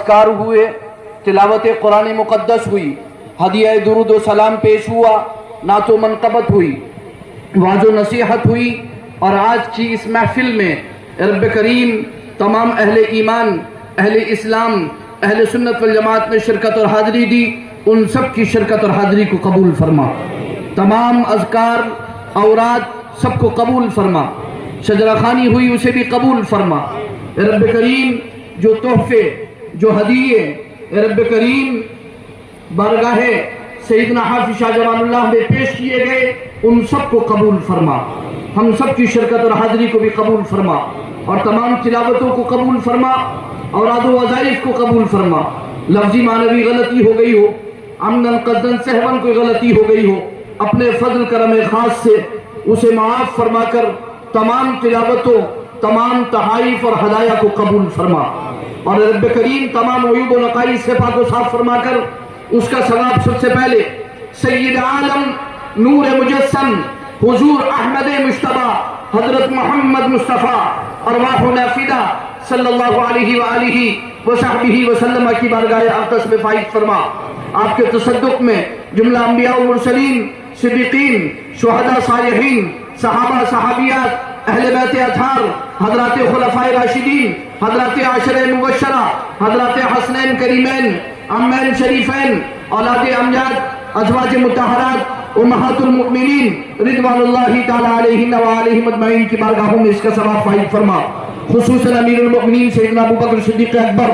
اذکار ہوئے، تلاوت قرآن مقدس ہوئی، ہدیہ درود و سلام پیش ہوا، نعت و منقبت ہوئی، واعظ و نصیحت ہوئی، اور آج کی اس محفل میں رب کریم تمام اہل ایمان، اہل اسلام، اہل سنت والجماعت نے شرکت اور حاضری دی، ان سب کی شرکت اور حاضری کو قبول فرما، تمام اذکار اوراد سب کو قبول فرما، شجرہ خوانی ہوئی اسے بھی قبول فرما۔ رب کریم جو تحفے، جو ہدیے رب کریم بارگاہ سیدنا حافظ شاہ جمال اللہ میں پیش کیے گئے، ان سب کو قبول فرما، ہم سب کی شرکت اور حاضری کو بھی قبول فرما، اور تمام تلاوتوں کو قبول فرما، اوراد و وظائف کو قبول فرما۔ لفظی معنوی غلطی ہو گئی ہو، عمدن قصدن سہون کوئی غلطی ہو گئی ہو، اپنے فضل کرم خاص سے اسے معاف فرما کر تمام تلاوتوں، تمام تحائف اور ہدایہ کو قبول فرما، اور رب کریم تمام عیوب و نقائص سے پاک و صاف فرما کر اس کا ثواب سب سے پہلے سید عالم نور مجسم حضور احمد مجتبیٰ حضرت محمد مصطفیٰ ارواحنا فدا صلی اللہ علیہ وآلہ وصحبہ وسلم کی بارگاہ اقدس میں فائز فرما۔ آپ کے تصدق میں جملہ انبیاء و مرسلین، صدیقین، شہداء، صالحین، صحابہ، صحابیات، اہل بیت اطہار، حضرات خلفائے راشدین، حضرات عشرہ مبشرہ، حضرات حسنین کریمین، عمین شریفین، اولاد امجاد، ازواج مطہرات، امہات المؤمنین رضوان اللہ تعالی علیہن وعلیہم اجمعین کی بارگاہوں میں اس کا ثواب فائز فرما۔ خصوصاً امیر المؤمنین سیدنا ابو بکر صدیق اکبر،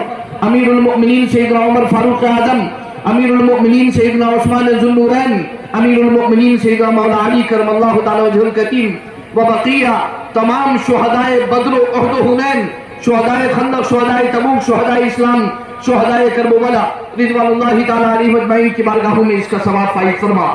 امیر المؤمنین سیدنا عمر فاروق اعظم، امیر المؤمنین سیدنا عثمان ذو النورین، امیر المؤمنین سیدنا مولا علی کرم اللہ تعالی وجہ الکریم، وبقیہ تمام شہداء بدر و احد و حنین، شہداء خندق، شہداء تبوک، شہداء اسلام، شہداء کربلا رضوان اللہ تعالی علیہم اجمعین کی بارگاہوں میں اس کا ثواب فائز فرما۔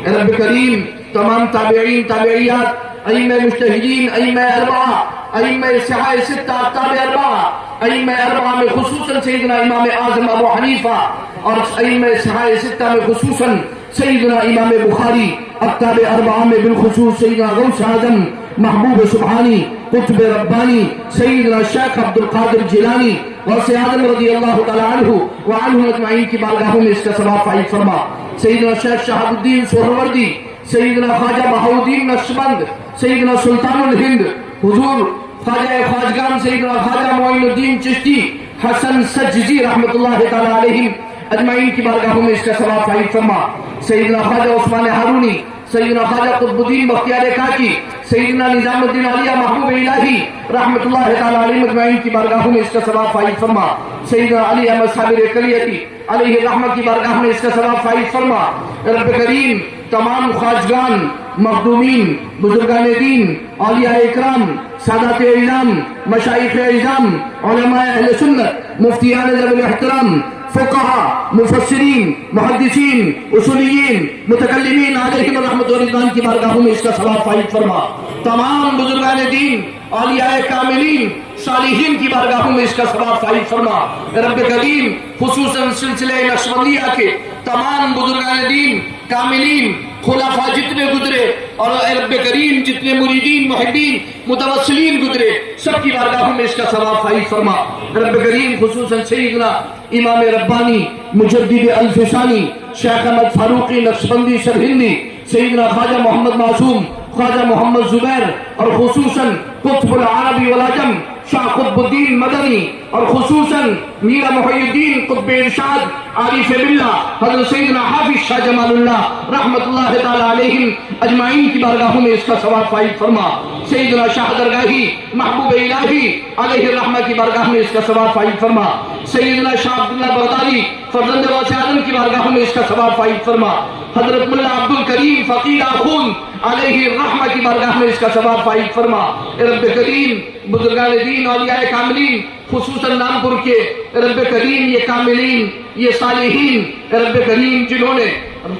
رب کریم تمام تابعین، تابعیات، ائمہ مجتہدین، ائمہ اربعہ، ائمہ صحاح ستہ، اقطاب اربعہ، ائمہ اربعہ میں خصوصاً سیدنا امام اعظم ابو حنیفہ، اور ائمہ صحاح ستہ میں خصوصاً سیدنا امام بخاری، اقطاب اربعہ میں بالخصوص سیدنا غوث اعظم محبوب سبحانی قطب ربانی سیدنا شیخ عبد القادر جیلانی غوث اعظم رضی اللہ تعالی عنہ وعنہ اجمعین کی بارگاہوں میں اس کا ثواب فائز فرما۔ سیدنا شیخ شہاب الدین سہروردی، سیدنا خواجہ بہاؤالدین نقشبند، سیدنا سلطان الہند حضور خواجہ خواجگان سیدنا خواجہ معین الدین چشتی حسن سجزی رحمت اللہ تعالی علیہم اجمعین کی بارگاہوں میں اس کا ثواب فائز فرما۔ سیدنا خواجہ عثمان ہارونی، سیدنا خواجہ قطب الدین بختیار کاکی، سیدنا نظام الدین علیہ محبوب الہی رحمت اللہ تعالی علیہ اجمعین کی بارگاہوں میں اس کا ثواب فائز فرما۔ سیدنا علی احمد صابر کلیتی علیہ الرحمہ کی بارگاہ میں اس کا ثواب فائز فرما۔ رب کریم تمام خواجگان، مخدومین، بزرگان دین، اولیاء اکرام، سادات اعظام، مشائخ اعظام، علماء اہل سنت، مفتیان ذوی الاحترام، فقہاء، مفسرین، محدثین، اصولیین، متکلمین علیہم الرحمۃ والرضوان کی بارگاہوں میں اس کا ثواب فائز فرما۔ تمام بزرگان دین، اولیاء کاملین، صالحین کی بارگاہوں میں اس کا ثواب فائز فرما۔ رب کریم خصوصاً سلسلہ نقشبندیہ کے تمام بزرگان دین، کاملین، خلفاء جتنے گزرے، اور رب کریم جتنے مریدین، محبین، متوسلین گزرے، سب کی بارگاہوں میں اس کا ثواب فائز فرما۔ رب کریم خصوصاً سیدنا امام ربانی مجدد الفسانی شیخ احمد فاروقی نقشبندی سرہندی، سیدنا خواجہ محمد معصوم، خواجہ محمد زبیر، اور خصوصاً قطب العربی والعجم شاہ قطب الدین مدنی، اور خصوصاً میرا محی الدین قطب ارشاد عارف باللہ حضرت سیدنا حافظ شاہ جمال اللہ رحمت اللہ تعالی علیہم اجمعین کی بارگاہوں میں اس کا ثواب فائز فرما۔ سیدنا شاہ درگاہی محبوب الہی علیہ الرحمہ کی بارگاہ میں اس کا ثواب فائز فرما۔ سیدنا شاہ عبداللہ بغدادی فرزند غوث اعظم کی بارگاہوں میں اس کا ثواب فائز فرما۔ حضرت ملا عبد الکریم فقیر آخون علیہ الرحمہ کی بارگاہ میں اس کا ثواب فائز فرما۔ رب کریم بزرگان دین، اولیاء کاملین، خصوصاً رامپور کے رب کریم یہ کاملین، یہ صالحین، رب کریم جنہوں نے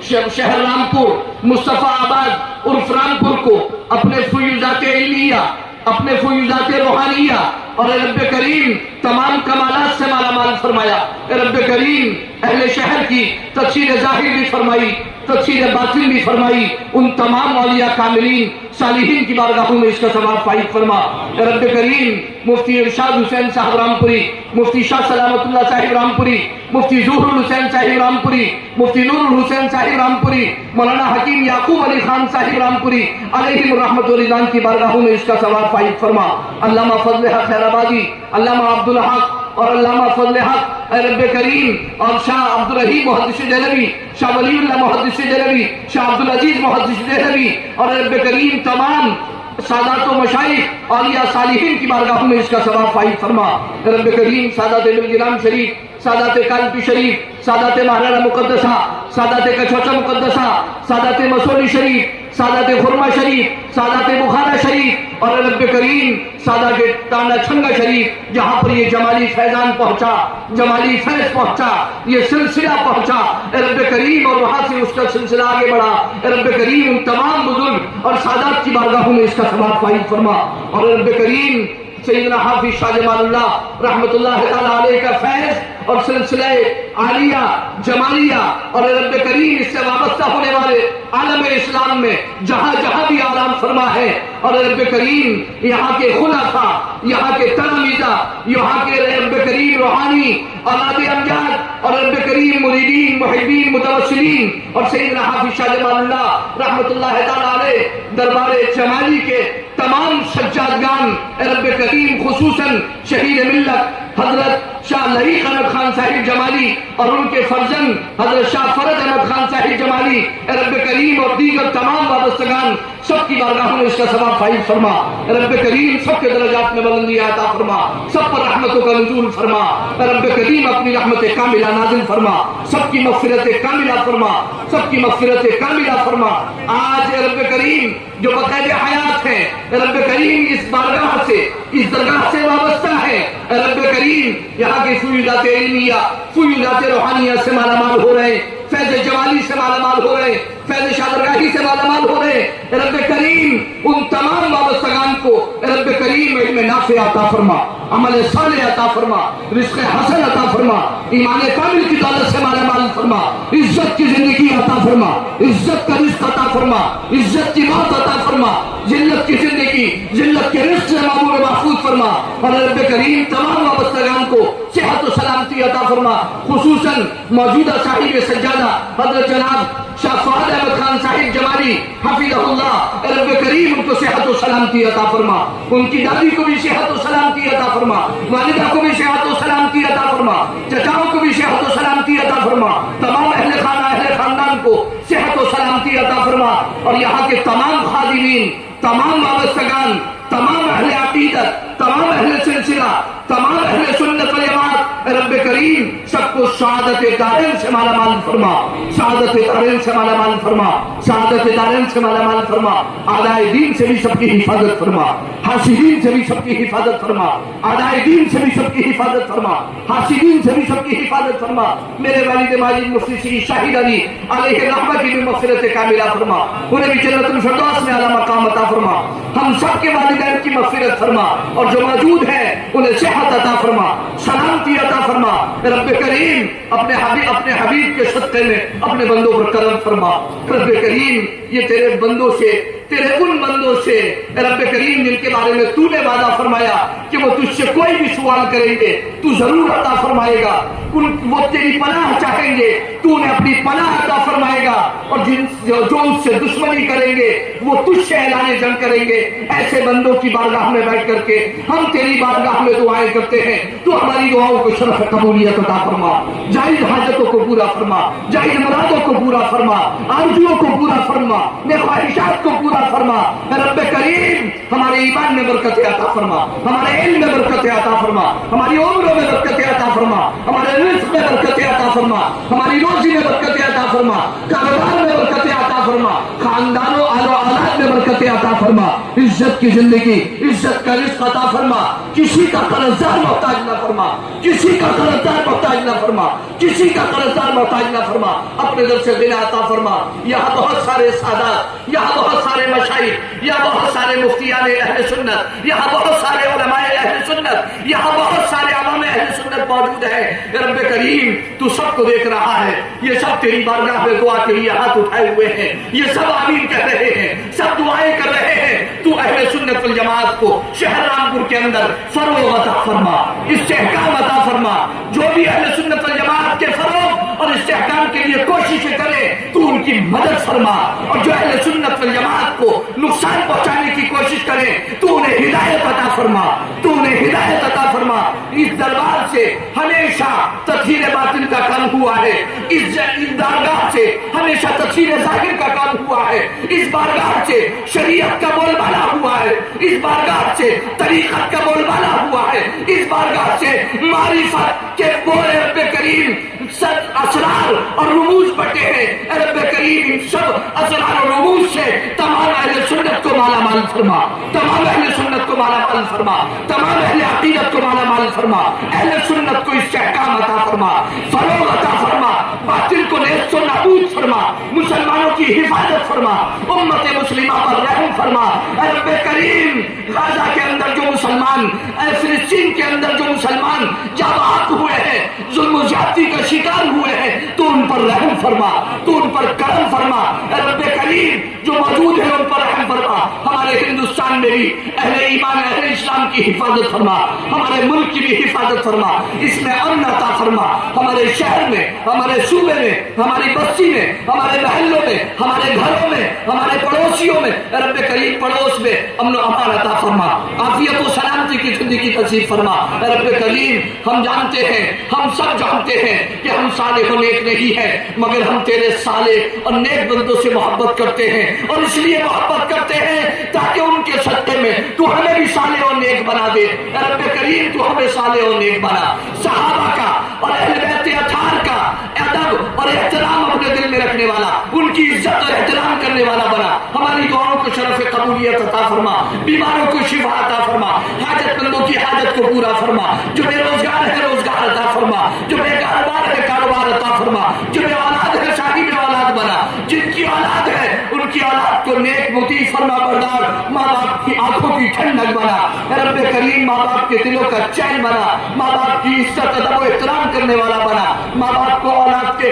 شہر رامپور، مصطفیٰ آباد عرف رامپور کو اپنے فیوزات علمیہ، اپنے فیوزات روحانیہ اور رب کریم تمام کمالات سے مالا مال فرمایا۔ رب کریم اہل شہر کی تفسیر ظاہر بھی فرمائی، تفسیر باطن بھی فرمائی، ان تمام اولیاء کاملین صالحین کی بارگاہوں میں اس کا ثواب فائد فرما۔ اے رب کریم، مفتی ارشاد حسین صاحب رامپوری، مفتی شاہ سلامت اللہ صاحب رامپوری، مفتی ظہور الحسین صاحب رامپوری، مفتی نور الحسین صاحب رامپوری، مولانا حکیم یعقوب علی خان صاحب رامپوری علیہم الرحمت و رضوان کی بارگاہوں میں اس کا ثواب فائد فرما۔ علامہ فضل حق خیر آبادی، علامہ عبدالحق اور علامہ فضل حق، اے رب کریم، اور شاہ عبدالرحیم محدث دہلوی، شاہ ولی اللہ محدث دہلوی، شاہ عبدالعزیز محدث دہلوی، اور اے رب کریم تمام سادات و مشائخ اولیاء صالحین کی بارگاہوں میں اس کا ثواب فائد فرما۔ اے رب کریم، سادات بلگرام شریف، سادات کالپی شریف، سادات مہرانہ مقدسہ، سادات کچھوچا مقدسہ، سادات مسولی شریف، سادات خرمہ شریف، سادات بخارا شریف، اور رب کریم سادات تانا چھنگا شریف، جہاں پر یہ جمالی فیضان پہنچا، جمالی فیض پہنچا، یہ سلسلہ پہنچا، اے رب کریم، اور وہاں سے اس کا سلسلہ آگے بڑھا۔ اے رب کریم، ان تمام بزرگ اور سادات کی بارگاہوں میں اس کا ثواب فائد فرما۔ اور اے رب کریم، سیدنا حافظ شاہ جمال اللہ رحمت اللہ تعالیٰ علیہ کا فیض اور سلسلہ عالیہ جمالیہ، اور رب کریم اس سے وابستہ ہونے والے عالم اسلام میں جہاں جہاں بھی آرام فرما ہے، اور رب کریم یہاں کے خلفاء، یہاں کے تلامذہ، یہاں کے رب کریم روحانی اولاد امجاد، اور رب کریم مریدین محبین متوسلین، اور سیدنا حافظ شاہ جمال اللہ رحمت اللہ تعالیٰ علیہ دربار جمالی کے تمام سجادگان، اے رب کریم خصوصاً شہید ملت حضرت شاہ لریق احمد خان صاحب جمالی اور ان کے فرزند حضرت شاہ فرد احمد خان صاحب جمالی، اے رب کریم، اور دیگر تمام وابستگان، سب کی بارگاہوں میں اس کا ثواب فائد فرما۔ اے رب کریم، سب کے درجات میں بلندی عطا فرما، سب پر رحمتوں کا نزول فرما۔ اے رب کریم، اپنی رحمت کاملہ نازل فرما، سب کی مغفرت کاملہ فرما، سب کی مغفرت کاملہ فرما۔ آج اے رب کریم جو بقید حیات ہے، اے رب کریم اس بارگاہ سے، اس درگاہ سے وابستہ ہے، اے رب کریم یہاں کی فیوضات علمیہ، فیوضات روحانیہ سے مالا مال ہو رہے، فیض جمالی سے مالا مال ہو رہے، فیض شادرگاہی سے مالا مال ہو رہے، اے رب کریم ان تمام وابستگان کو اے رب کریم علم نافع عطا فرما، عمل صالح عطا فرما، رزق حسن عطا فرما، ایمان کامل کی دولت سے مالا مال فرما، عزت کی زندگی عطا فرما، عزت کا رزق عطا فرما، عزت کی موت عطا فرما، ذلت کی زندگی، ذلت کے رزق سے معمول محفوظ فرما، اور رب کریم تمام وابستگان کو صحت و سلامتی عطا فرما، خصوصاً موجودہ صاحب سجادہ حضرت جناب شاہ فہد احمد خان صاحب جمالی حفظہ اللہ، اے رب کریم ان کو صحت و سلامتی عطا فرما، ان کی دادی کو بھی صحت و سلامتی عطا فرما، والدہ کو بھی صحت و سلامتی عطا فرما، چچاؤں کو بھی صحت و سلامتی عطا فرما، تمام اہل خانہ اہل خاندان کو صحت و سلامتی عطا فرما، اور یہاں کے تمام خادمین، تمام وابستگان، تمام اہل عقیدت، تمام اہل سلسلہ، تمام اہل سنت والجماعت، اے رب کریم سب کو سعادت دارین سے مالا مال فرما، سعادت دارین سے مالا مال فرما، سعادت دارین سے مالا مال فرما، اعدائے دین سے بھی سب کی حفاظت فرما، حاسدین سے بھی سب کی حفاظت فرما، اعدائے دین سے بھی سب کی حفاظت فرما، حاسدین سے بھی سب کی حفاظت فرما۔ میرے والد ماجد مفتی سری شاہد علی علیہ الرحمہ کی بھی مغفرت کاملہ فرما، انہیں بھی جنت الفردوس میں اعلیٰ مقام عطا فرما، ہم سب کے والدین کی مغفرت فرما، اور جو موجود ہیں انہیں صحت عطا فرما، سلامتی عطا فرما۔ رب کریم اپنے حبیب کے صدقے میں اپنے بندوں پر کرم فرما۔ رب کریم یہ تیرے بندوں سے، تیرے ان بندوں سے رب کریم جن کے بارے میں تو نے وعدہ فرمایا کہ وہ تجھ سے کوئی بھی سوال کریں گے تو ضرور عطا فرمائے گا، وہ تیری پناہ چاہیں گے تو انہیں اپنی پناہ عطا فرمائے گا، اور جو اس سے دشمنی کریں گے وہ تجھ سے اعلان جنگ کریں گے۔ ایسے بندوں کی بارگاہ میں بیٹھ کر کے ہم تیری بارگاہ میں دعائیں کرتے ہیں، تو ہماری دعاؤں کو شرف قبولیت عطا فرما، جائز حاجتوں کو پورا فرما، جائز مرادوں کو پورا فرما، آرزوؤں کو پورا فرما، نیک خواہشات کو پورا فرما۔ رب کریم ہمارے ایمان میں برکت عطا فرما، ہمارے علم میں برکت عطا فرما، ہماری عمروں میں برکت عطا فرما، ہمارے رزق میں برکت عطا فرما، ہماری روزی میں برکت عطا فرما، کاروبار میں برکت عطا فرما، خاندانوں اہل و اولاد میں برکت عطا فرما، عزت کی زندگی، عزت کا رزق عطا فرما، کسی کا قرضدار محتاج نہ فرما، کسی کا قرضدار محتاج نہ فرما۔ فرما, کسی کا قرضدار محتاج نہ فرما, اپنے در سے غنا عطا فرما. یہاں بہت سارے سادات, یہاں بہت سارے مشائخ, یہاں بہت سارے مفتیان اہل سنت, یہاں بہت سارے علماء اہل سنت, یہاں بہت سارے عوام اہل سنت موجود ہیں. رب کریم تو سب کو دیکھ رہا ہے, یہ سب تیری بارگاہ میں دعا کے لیے ہاتھ اٹھائے ہوئے ہیں, یہ سب آمین کہہ رہے ہیں, سب دعائیں کر رہے ہیں. تو اہل سنت والجماعت کو شہر رامپور کے اندر فروغ عطا فرما, استحکام عطا فرما. جو بھی اہل سنت والجماعت کے فروغ اور استحکام کے لیے کوششیں کرے تو ان کی مدد فرما, اور جو اہل سنت والجماعت کو نقصان پہنچانے کی کوشش کرے تو انہیں ہدایت عطا فرما, تو انہیں ہدایت عطا فرما. اس دربار سے ہمیشہ تطہیر باطن کا کام ہوا ہے, اس درگاہ سے ہمیشہ تطہیر ظاہر کا کام ہوا ہے, اس بارگاہ سے شریعت کا بول بالا ہوا ہے, اس بارگاہ سے طریقت کا بول بالا ہوا ہے, اس بارگاہ سے معرفت کے بولے رب کریم سب اسرار اور رموز بٹے ہیں. رب کریم سب اسرار اور رموز سے تمام اہل سنت کو مالا مال فرما, تمام اہل سنت کو مالا مال فرما, تمام اہل عقیدت کو مالا مال فرما, اہل سنت کو استحکام عطا فرما, فروغ عطا فرما, باطل کو نیست و نابود فرما, مسلمانوں کی حفاظت فرما, امت مسلمہ پر رحم فرما. رب کریم غزہ کے اندر جو مسلمان, فلسطین کے اندر جو مسلمان جاباک ہوئے ہیں, ظلم و زیادتی کا شکار ہوئے ہیں, تو ان پر رحم فرما, تو ان پر کرم فرما. رب کریم جو موجود ہے ان پر رحم فرما. ہمارے ہندوستان میں بھی اہل ایمان اہل اسلام کی حفاظت فرما, ہمارے ملک کی بھی حفاظت فرما, اس میں امن عطا فرما. ہمارے شہر میں, ہمارے صوبے میں, ہماری بستی میں, ہمارے محلوں میں, ہمارے گھروں میں, ہمارے پڑوسیوں میں رب کریم پڑوس میں امن و امان عطا فرما, عافیت و سلامتی کی زندگی نصیب فرما. رب کریم ہم جانتے ہیں, ہم سب جانتے ہیں کہ ہم صالح و نیک نہیں ہیں, مگر ہم تیرے صالح اور نیک بندوں سے محبت کرتے ہیں, اور اس لیے محبت کرتے ہیں تاکہ ان کے صدقے میں تو ہمیں بھی صالح اور نیک بنا دے. رب کریم تو ہمیں صالح اور نیک بنا. صحابہ کا اور اہل بیت اطہار کا ادب اور احترام اپنے دل میں رکھنے والا, ان کی عزت اور احترام کرنے والا بنا. ہماری دعاؤں کو شرف قبولیت عطا فرما, بیماروں کو شفا عطا فرما, حاجت مندوں کی حاجت کو پورا فرما, جو بے روزگار ہے روزگار عطا فرما, جو بے کاروبار ہے کاروبار عطا فرما, جو بے اولاد ہے شادی بے اولاد بنا, جن کی اولاد ہے ان کی اولاد کو نیک مطیع فرما بردار, ماں باپ کی آنکھوں کی ٹھنڈک بنا. رب کریم ماں باپ کے دلوں کا چین بنا, ماں باپ کی عزت ادب و احترام کرنے والا بنا, ماں باپ کو اولاد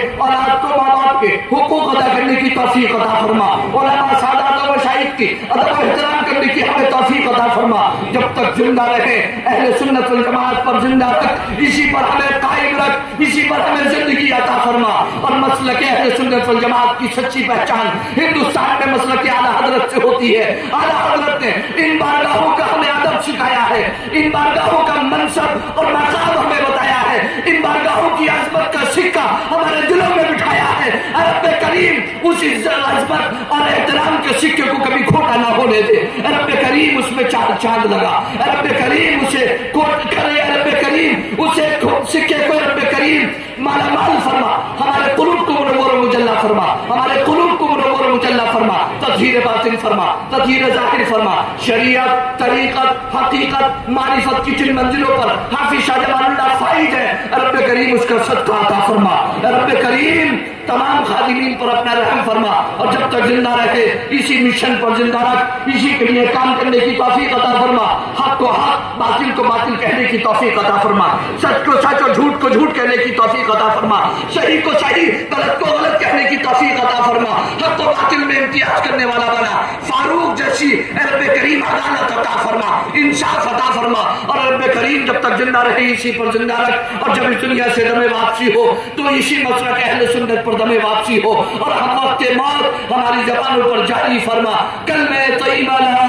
کو ماں باپ کے حقوق ادا کرنے کی توفیق عطا فرما, علماء سادات و مشائخ کی ادب و احترام کرنے کی ہمیں توفیق عطا فرما. جب تک زندہ رہے اہل سنت والجماعت پر زندہ رکھ, اسی پر ہمیں قائم رکھ, اسی پر ہمیں زندگی عطا فرما. اور مسلک اہل سنت والجماعت کی سچی پہچان ہندوستان میں مسلک اعلیٰ حضرت سے ہوتی ہے. اعلیٰ حضرت نے ان بارگاہوں کا ہمیں ادب سکھایا ہے, ان بارگاہوں کا منصب اور مقام ہمیں بتایا ہے, ان بارگاہوں کی عظمت کا سکہ ہمارے دلوں میں بٹھایا ہے. رب کریم اس عظمت اور احترام کے سکے کو کبھی کھوٹا نہ ہونے دے. رب کریم اس میں چاند لگا, رب کریم اسے کوٹ کرے, رب کریم اسے سکے کو رب کریم مالا مال فرما. ہمارے قلوب کو منور و مجلہ فرما, ہمارے قلوب کو منور و مجلہ فرما, تطہیر باطن فرما, تطہیر ظاہر فرما. شریعت, طریقت, حقیقت, معرفت کی جن منزلوں پر حافظ شاہ جمال اللہ فائز ہے, رب کریم اس کا صدقہ عطا فرما. رب کریم تمام خادمین پر اپنا رحم فرما, اور جب تک زندہ رہے اسی مشن پر زندہ رکھ, اسی کے لیے کام کرنے کی توفیق عطا فرما. حق کو حق, باطل کو باطل کہنے کی توفیق عطا فرما, سچ کو سچ اور جھوٹ کو جھوٹ کہنے کی توفیق عطا فرما, صحیح کو صحیح, غلط کو غلط کہنے کی توفیق عطا فرما. حق و باطل میں امتیاز کرنے والا بنا. فاروق جیسی رب کریم عدالت عطا فرما, انصاف عطا فرما. اور رب کریم جب تک زندہ رہے اسی پر زندہ رکھ, اور جب اس دنیا سے دم واپسی ہو تو اسی مسلک اہل سنت پر دم واپسی ہو, اور ہم وقت موت ہماری زبانوں پر جاری فرما. کلمہ طیبہ لا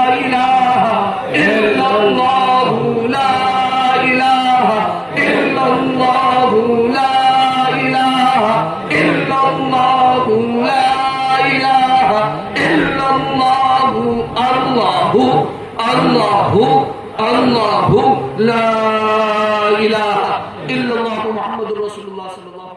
الہ الا اللہ, لا الہ الا اللہ, لا الہ الا اللہ, لا الہ الا اللہ, اللہ اللہ اللہ, لا الہ الا اللہ, محمد رسول اللہ صلی اللہ